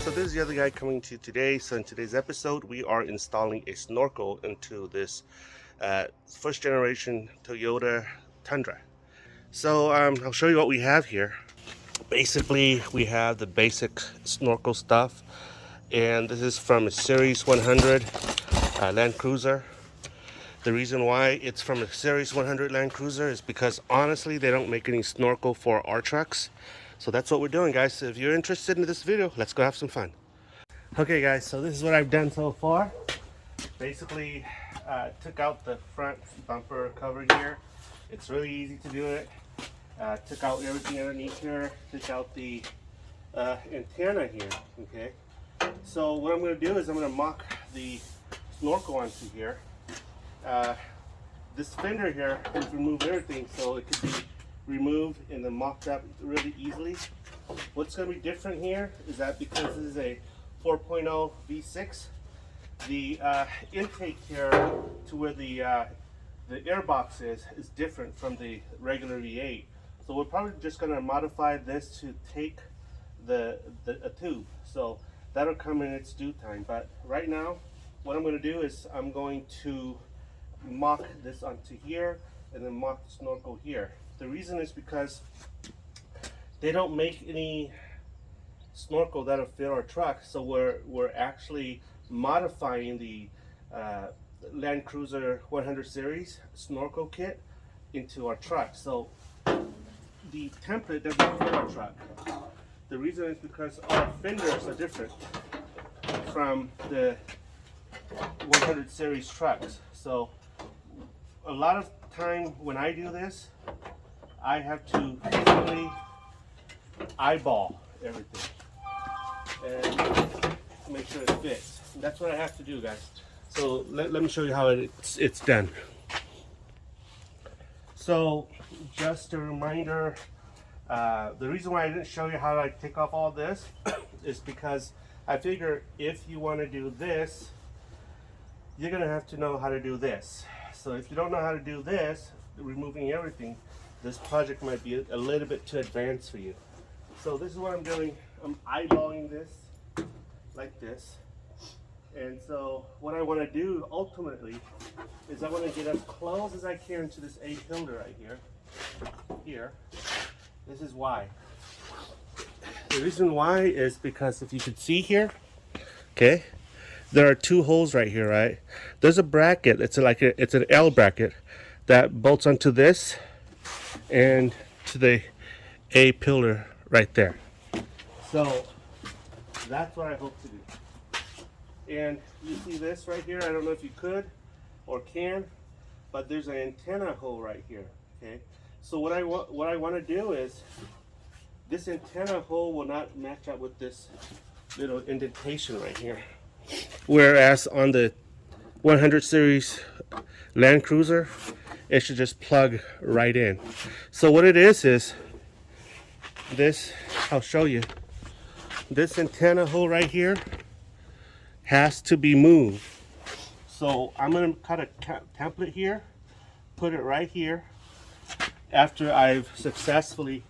So this is the other guy coming to you today. So in today's episode, we are installing a snorkel into this first generation Toyota Tundra. So I'll show you what we have here. Basically, we have the basic snorkel stuff, and this is from a Series 100 Land Cruiser. The reason why it's from a Series 100 Land Cruiser is because honestly, they don't make any snorkel for our trucks. So that's what we're doing, guys. So if you're interested in this video, let's go have some fun. Okay, guys, so this is what I've done so far. Basically, took out the front bumper cover here. It's really easy to do it. Took out everything underneath here. Took out the antenna here, okay? So what I'm going to do is I'm going to mock the snorkel onto here. This fender here will remove everything, so it could be removed and then mocked up really easily. What's going to be different here is that because this is a 4.0 V6, the intake here to where the air box is different from the regular V8. So we're probably just going to modify this to take a tube. So that'll come in its due time. But right now, what I'm going to do is I'm going to mock this onto here and then mock the snorkel here. The reason is because they don't make any snorkel that'll fit our truck, so we're actually modifying the Land Cruiser 100 series snorkel kit into our truck. So the template doesn't fit our truck. The reason is because our fenders are different from the 100 series trucks. So a lot of time when I do this, I have to really eyeball everything and make sure it fits. And that's what I have to do, guys. So let me show you how it's done. So just a reminder, the reason why I didn't show you how I take off all this is because I figure if you want to do this, you're going to have to know how to do this. So if you don't know how to do this, removing everything, this project might be a little bit too advanced for you. So this is what I'm doing. I'm eyeballing this like this. And so what I want to do ultimately is I want to get as close as I can to this A-pillar right here. This is why. The reason why is because if you can see here, okay, there are two holes right here, right? There's a bracket. It's an L bracket that bolts onto this and to the A-pillar right there. So that's what I hope to do. And you see this right here? I don't know if you could or can, but there's an antenna hole right here. Okay. So what I want to do is this antenna hole will not match up with this little indentation right here. Whereas on the 100 series Land Cruiser, it should just plug right in. So what it is this, I'll show you. This antenna hole right here has to be moved. So I'm going to cut a template here, put it right here after I've successfully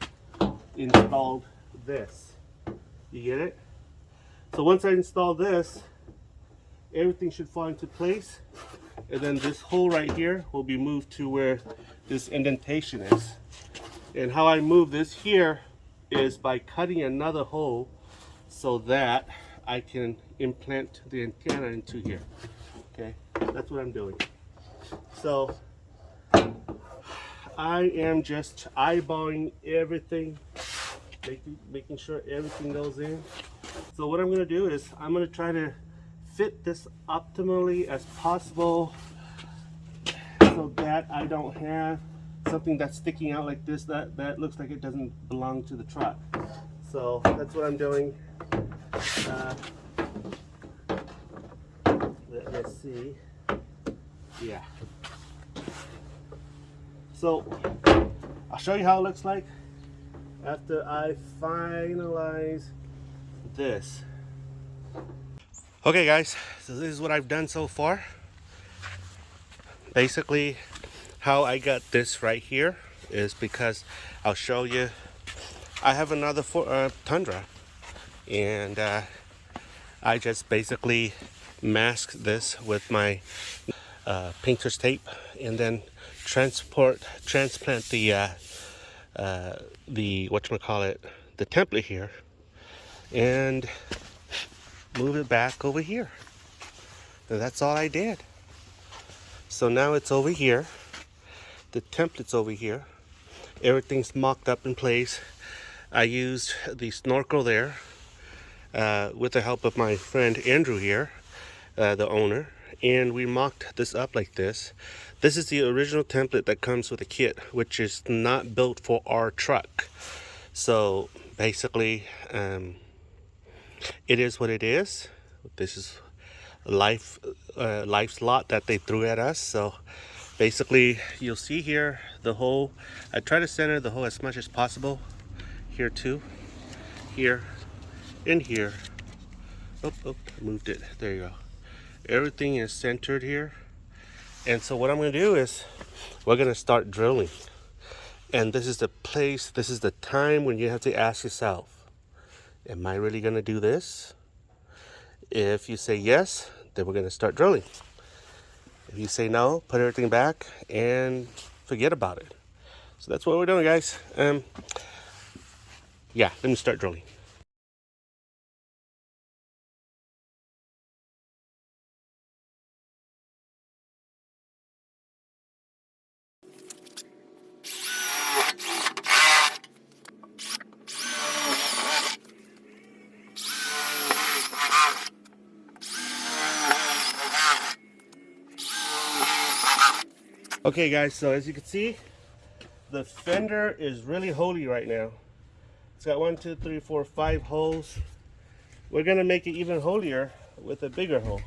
installed this. You get it? So once I install this, everything should fall into place, and then this hole right here will be moved to where this indentation is. And how I move this here is by cutting another hole so that I can implant the antenna into here. Okay, that's what I'm doing. So I am just eyeballing everything, making sure everything goes in. So what I'm going to do is I'm going to try to fit this optimally as possible so that I don't have something that's sticking out like this that looks like it doesn't belong to the truck. So that's what I'm doing. Let's see. Yeah. So I'll show you how it looks like after I finalize this. Okay guys, so this is what I've done so far. Basically how I got this right here is because I'll show you. I have another Tundra, and I just basically mask this with my painter's tape, and then transplant the whatchamacallit, the template here, and move it back over here. And that's all I did. So now it's over here. The template's over here. Everything's mocked up in place. I used the snorkel there with the help of my friend Andrew here, the owner, and we mocked this up like this. This is the original template that comes with a kit, which is not built for our truck. So basically, it is what it is. This is life's lot that they threw at us. So basically, you'll see here the hole. I try to center the hole as much as possible. Here too, here, and here. Oh, moved it. There you go. Everything is centered here. And so what I'm going to do is we're going to start drilling. And this is the place, this is the time when you have to ask yourself, am I really going to do this? If you say yes, then we're going to start drilling. If you say no, put everything back and forget about it. So that's what we're doing, guys. Yeah, let me start drilling. Okay, guys, so as you can see, the fender is really holy right now. It's got 1, 2, 3, 4, 5 holes. We're gonna make it even holier with a bigger hole.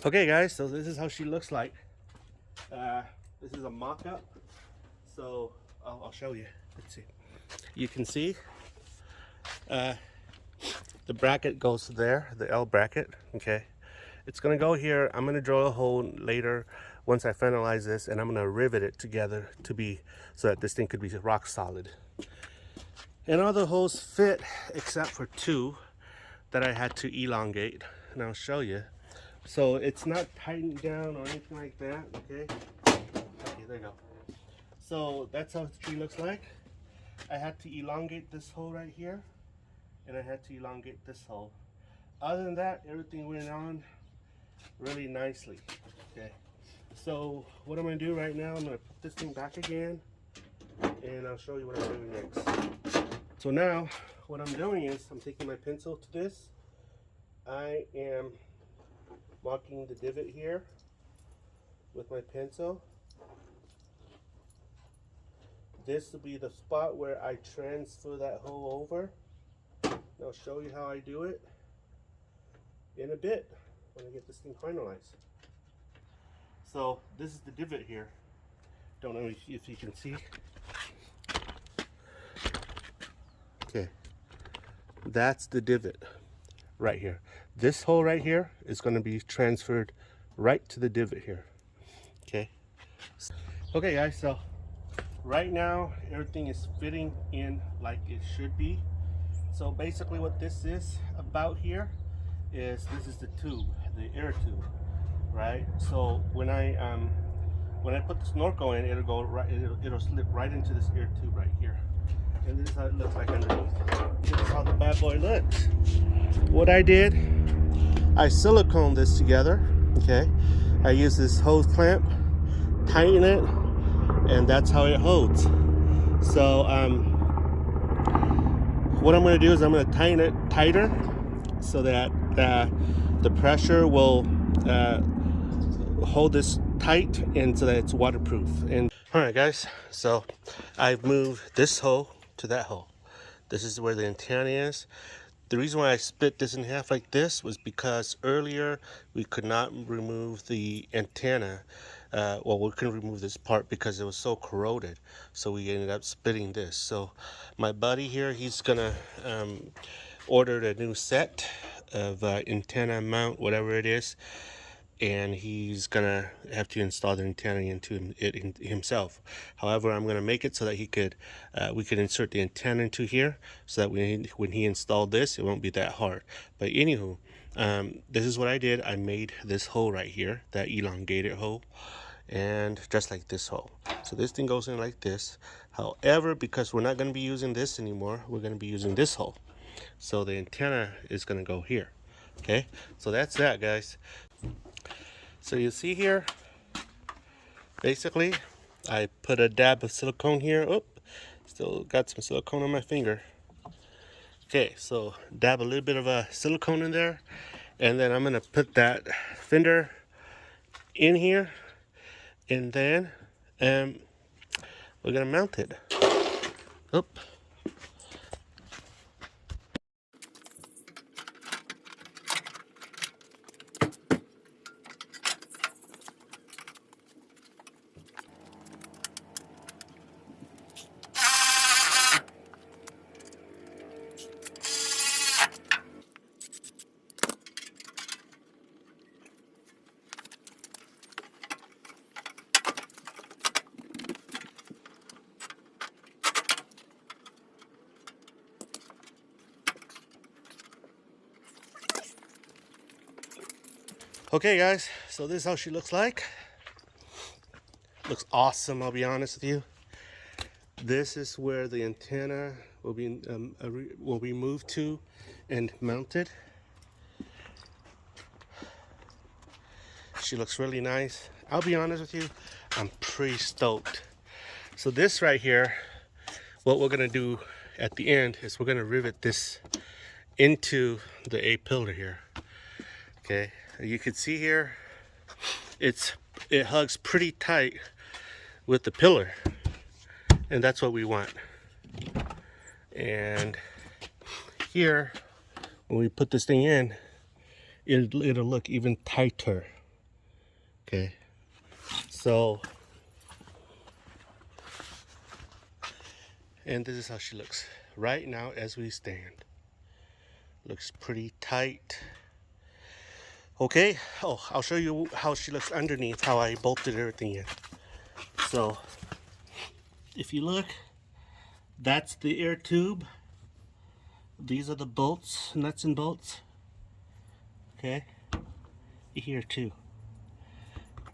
Okay, guys, so this is how she looks like. This is a mock-up. So I'll show you. Let's see. You can see the bracket goes there, the L bracket. Okay, it's gonna go here. I'm gonna drill a hole later once I finalize this, and I'm gonna rivet it together to be so that this thing could be rock solid. And all the holes fit except for 2 that I had to elongate, and I'll show you. So it's not tightened down or anything like that. Okay, there you go. So that's how the tree looks like. I had to elongate this hole right here, and I had to elongate this hole. Other than that, everything went on really nicely. Okay, so what I'm gonna do right now, I'm gonna put this thing back again, and I'll show you what I'm doing next. So now what I'm doing is I'm taking my pencil to this. I am marking the divot here with my pencil. This will be the spot where I transfer that hole over. And I'll show you how I do it in a bit when I get this thing finalized. So this is the divot here. Don't know if you can see. Okay, that's the divot right here. This hole right here is going to be transferred right to the divot here. Okay. Okay, guys, so right now everything is fitting in like it should be. So basically what this is about here is this is the tube, the air tube, right? So when I put the snorkel in, it'll go right, it'll slip right into this air tube right here. And this is how it looks like underneath. This is how the bad boy looks. What I did, I silicone this together. Okay, I use this hose clamp, tighten it, and that's how it holds. So what I'm going to do is I'm going to tighten it tighter so that the pressure will hold this tight and so that it's waterproof. And all right, guys, so I've moved this hole to that hole. This is where the antenna is. The reason why I split this in half like this was because earlier we could not remove the antenna. Well, we couldn't remove this part because it was so corroded. So we ended up splitting this. So my buddy here, he's gonna order a new set of antenna mount, whatever it is. and he's gonna have to install the antenna into it himself. However, I'm gonna make it so that he could we could insert the antenna into here, so that when he installed this, it won't be that hard. But anywho, this is what I did. I made this hole right here, that elongated hole, and just like this hole. So this thing goes in like this. However, because we're not going to be using this anymore, we're going to be using this hole. So the antenna is going to go here. Okay, so that's that, guys. So you see here, basically I put a dab of silicone here. Oh, still got some silicone on my finger. Okay, so dab a little bit of a silicone in there, and then I'm gonna put that fender in here, and then we're gonna mount it. Oop. Okay guys, so this is how she looks like. Looks awesome, I'll be honest with you. This is where the antenna will be moved to and mounted. She looks really nice. I'll be honest with you, I'm pretty stoked. So this right here, what we're gonna do at the end is we're gonna rivet this into the A pillar here. Okay, you can see here, it hugs pretty tight with the pillar, and that's what we want. And here, when we put this thing in, it'll look even tighter. Okay, so, and this is how she looks right now as we stand. Looks pretty tight. Okay, oh, I'll show you how she looks underneath, how I bolted everything in. So, if you look, that's the air tube. These are the bolts, nuts and bolts. Okay, here too.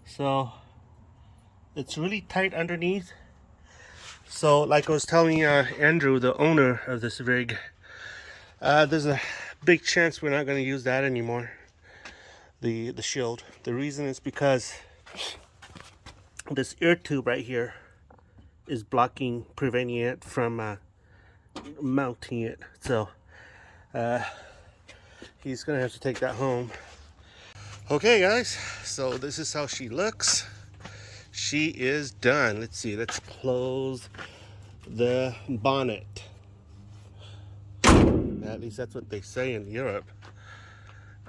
So, it's really tight underneath. So, like I was telling Andrew, the owner of this rig, there's a big chance we're not going to use that anymore. The shield. The reason is because this air tube right here is blocking, preventing it from mounting it. So he's gonna have to take that home. Okay guys, so this is how she looks. She is done. Let's see, let's close the bonnet. At least that's what they say in Europe.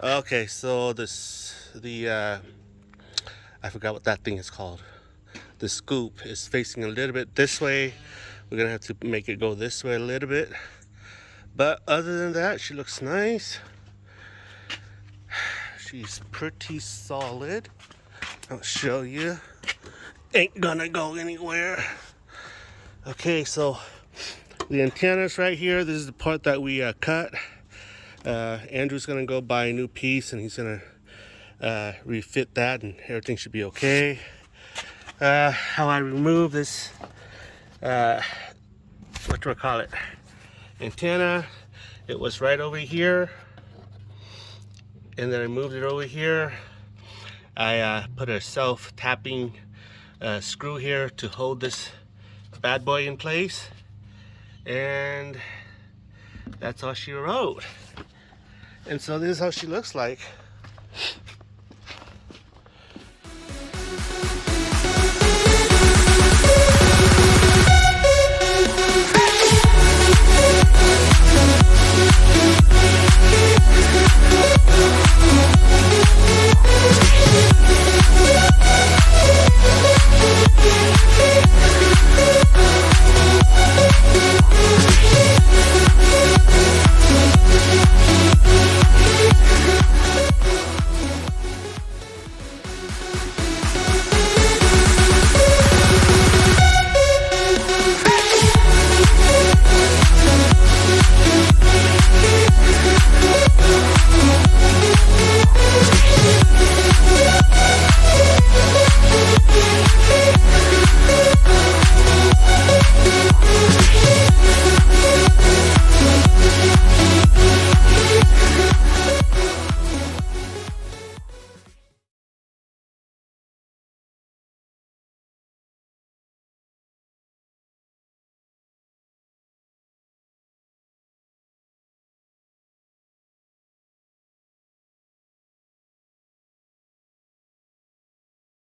Okay, so I forgot what that thing is called. The scoop is facing a little bit this way. We're gonna have to make it go this way a little bit. But other than that, she looks nice. She's pretty solid. I'll show you. Ain't gonna go anywhere. Okay, so the antenna's right here. This is the part that we cut. Andrew's gonna go buy a new piece, and he's gonna refit that, and everything should be okay. How I remove this antenna, it was right over here, and then I moved it over here. I put a self-tapping screw here to hold this bad boy in place, and that's all she wrote. And so this is how she looks like.